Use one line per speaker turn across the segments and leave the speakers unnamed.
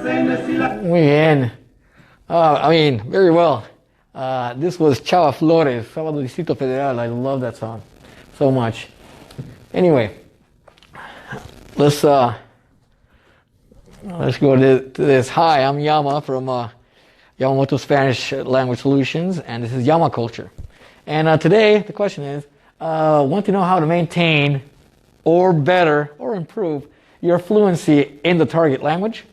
Muy bien. I mean, very well. This was Chava Flores, Sábado Distrito Federal. I love that song so much. Anyway, let's go to this. Hi, I'm Yama from Yamamoto Spanish Language Solutions, and this is YAMA Culture. And today, the question is, want to know how to maintain or better or improve your fluency in the target language?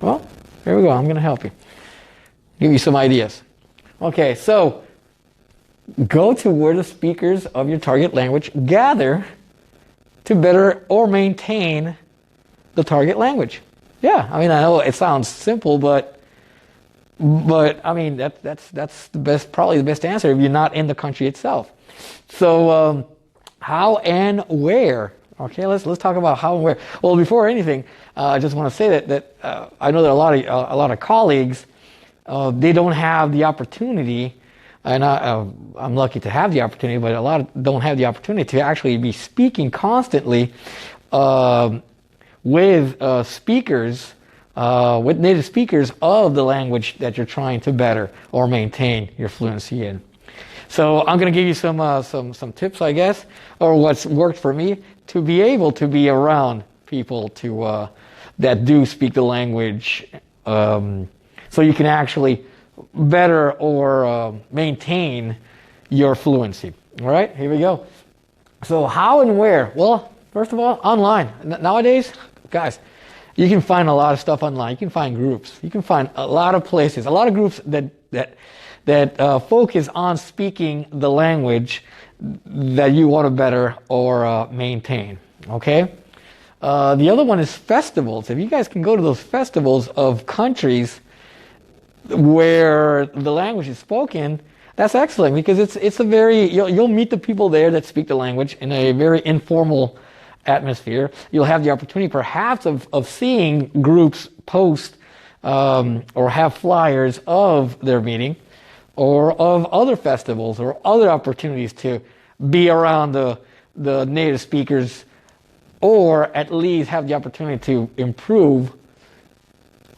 Well, here we go. I'm going to help you. Give you some ideas. Okay, so go to where the speakers of your target language gather to better or maintain the target language. Yeah, I mean, I know it sounds simple, but I mean that's the best, probably the best answer if you're not in the country itself. So how and where? Okay, let's talk about how and where. Well, before anything, I just want to say that I know that a lot of colleagues they don't have the opportunity, and I'm lucky to have the opportunity, but a lot don't have the opportunity to actually be speaking constantly with speakers, with native speakers of the language that you're trying to better or maintain your fluency in. So I'm going to give you some tips, I guess, or what's worked for me to be able to be around people that do speak the language, so you can actually better or maintain your fluency. All right, here we go. So how and where? Well, first of all, online. Nowadays, guys, you can find a lot of stuff online. You can find groups. You can find a lot of places, a lot of groups that focus on speaking the language that you want to better or maintain. Okay. The other one is festivals. If you guys can go to those festivals of countries where the language is spoken, that's excellent, because it's a very, you'll meet the people there that speak the language in a very informal atmosphere. You'll have the opportunity perhaps of seeing groups post or have flyers of their meeting or of other festivals or other opportunities to be around the native speakers, or at least have the opportunity to improve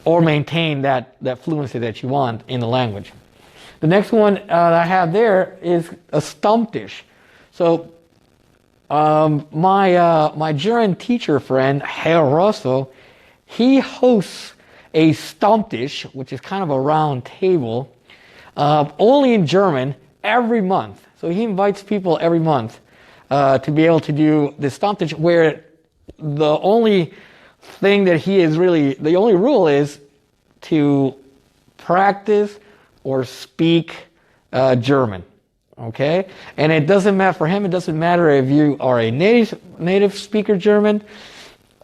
or maintain that fluency that you want in the language. The next one that I have there is a Stammtisch. So my German teacher friend, Herr Rosso, he hosts a Stammtisch, which is kind of a round table, only in German, every month. So he invites people every month to be able to do this Stammtisch, where the only thing that the only rule is to practice or speak German. Okay? And it doesn't matter, for him, it doesn't matter if you are a native speaker German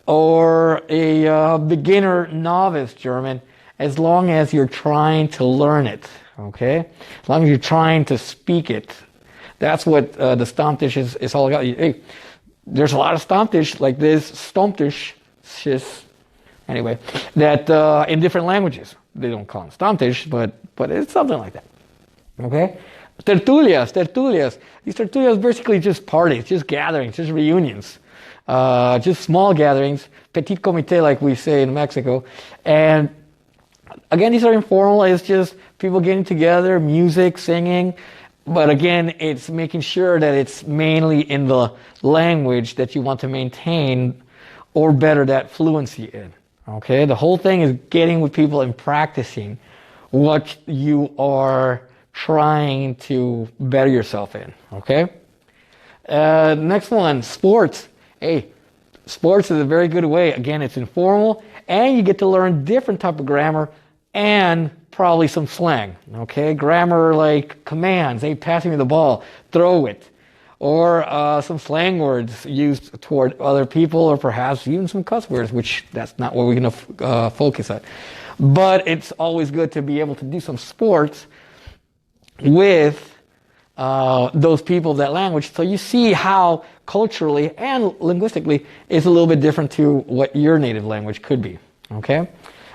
or a beginner novice German, as long as you're trying to learn it. Okay? As long as you're trying to speak it. That's what the Stammtisch is all about. Hey, there's a lot of Stammtisch like this, Stammtisch, anyway, that in different languages. They don't call them Stammtisch, but it's something like that. Okay? Tertulias. These tertulias basically just parties, just gatherings, just reunions, just small gatherings, petit comité like we say in Mexico. And again, these are informal. It's just people getting together, music, singing. But again, it's making sure that it's mainly in the language that you want to maintain or better that fluency in. Okay? The whole thing is getting with people and practicing what you are trying to better yourself in. Okay? Next one, sports. Hey, sports is a very good way. Again, it's informal, and you get to learn different type of grammar and probably some slang. Okay? Grammar like commands. Hey, pass me the ball. Throw it. Or some slang words used toward other people, or perhaps even some cuss words, which that's not what we're going to focus on. But it's always good to be able to do some sports with those people of that language, so you see how culturally and linguistically it's a little bit different to what your native language could be. Okay?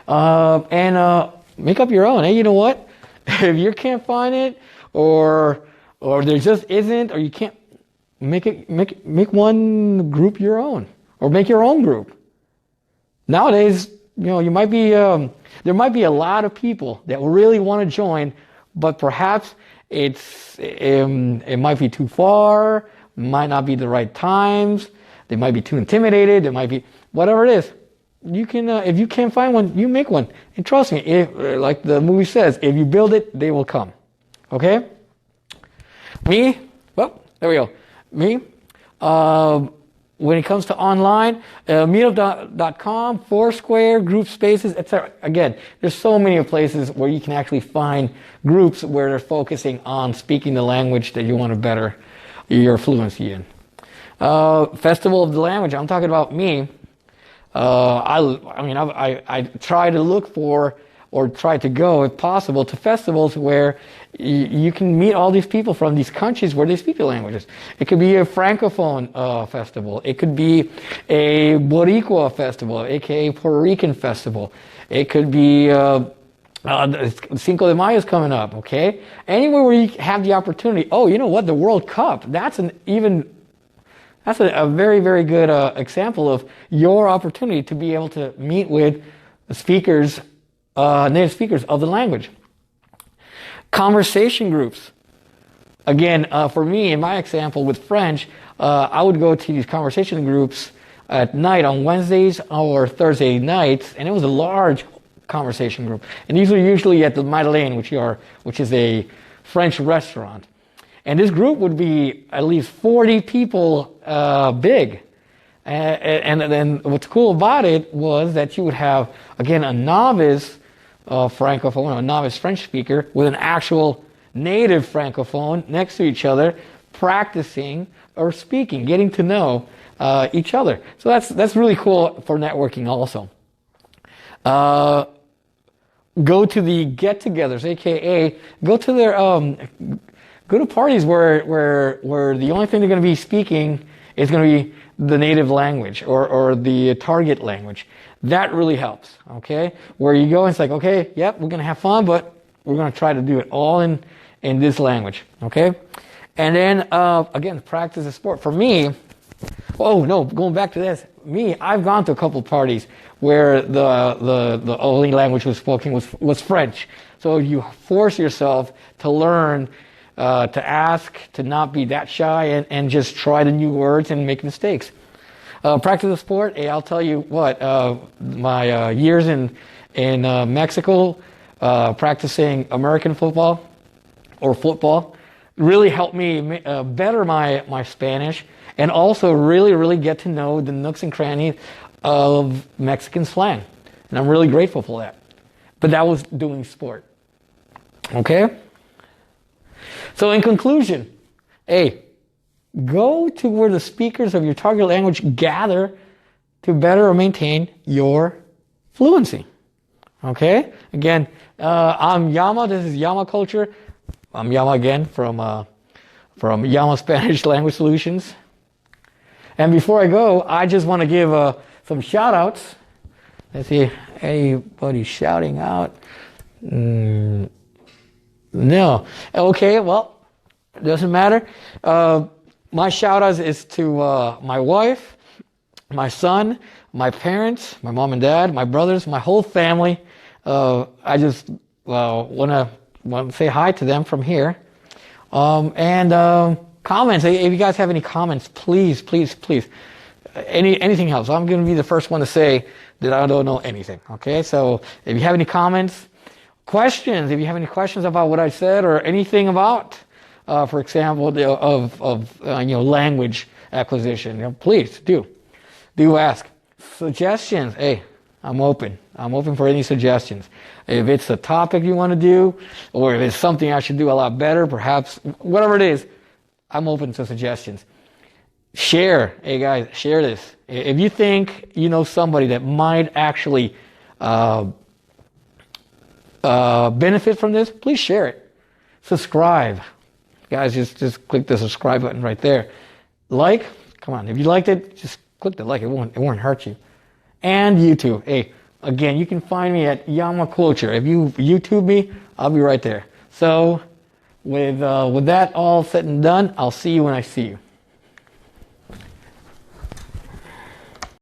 And make up your own. Hey, you know what? If you can't find it, or there just isn't, or you can't, make one group your own, or make your own group. Nowadays, you might be, there might be a lot of people that really want to join, but perhaps it might be too far, might not be the right times, they might be too intimidated, there might be, whatever it is. You can, if you can't find one, you make one. And trust me, like the movie says, if you build it, they will come. Okay? Me, well, there we go. Me, when it comes to online, meetup.com, Foursquare, group spaces, etc. Again, there's so many places where you can actually find groups where they're focusing on speaking the language that you want to better your fluency in. Festival of the language, I'm talking about me. I try to look for or try to go, if possible, to festivals where you can meet all these people from these countries where they speak the languages. It could be a Francophone festival. It could be a Boricua festival, aka Puerto Rican festival. It could be Cinco de Mayo is coming up, okay? Anywhere where you have the opportunity. Oh, you know what? The World Cup. That's a very, very good example of your opportunity to be able to meet with the speakers, native speakers of the language. Conversation groups. Again, for me, in my example with French, I would go to these conversation groups at night on Wednesdays or Thursday nights, and it was a large conversation group. And these were usually at the Madeleine, which is a French restaurant. And this group would be at least 40 people big. And then what's cool about it was that you would have, again, a novice Francophone, a novice French speaker with an actual native Francophone next to each other, practicing or speaking, getting to know each other. So that's really cool for networking also. Go to the get-togethers, aka go to their go to parties where the only thing they're going to be speaking is going to be the native language or the target language. That really helps, okay? Where you go and it's like, okay, yep, we're going to have fun, but we're going to try to do it all in this language, okay? And then, again, practice the sport. For me, oh no, going back to this, I've gone to a couple parties where the only language was spoken was French. So you force yourself to learn, to ask, to not be that shy, and just try the new words and make mistakes. Practice the sport. Hey, I'll tell you what. My years in Mexico, practicing American football or football, really helped me better my Spanish, and also really get to know the nooks and crannies of Mexican slang. And I'm really grateful for that. But that was doing sport. Okay? So in conclusion, hey, go to where the speakers of your target language gather to better or maintain your fluency. Okay? Again, I'm Yama. This is Yama Culture. I'm Yama again from Yama Spanish Language Solutions. And before I go, I just want to give some shout outs. Let's see, anybody shouting out? No. Okay, well, it doesn't matter. My shout out is to my wife, my son, my parents, my mom and dad, my brothers, my whole family. I just want to say hi to them from here. And comments. If you guys have any comments, please. Anything helps. I'm going to be the first one to say that I don't know anything. Okay, so if you have any comments, questions, if you have any questions about what I said or anything about, for example, of language acquisition, please do ask. Suggestions. Hey, I'm open. I'm open for any suggestions. If it's a topic you want to do, or if it's something I should do a lot better, perhaps whatever it is, I'm open to suggestions. Share. Hey guys, share this. If you think you know somebody that might actually benefit from this, please share it. Subscribe. Guys, just click the subscribe button right there. Like, come on. If you liked it, just click the like. It won't hurt you. And YouTube. Hey, again, you can find me at YAMA COOL-TURE. If you YouTube me, I'll be right there. So with that all said and done, I'll see you when I see you.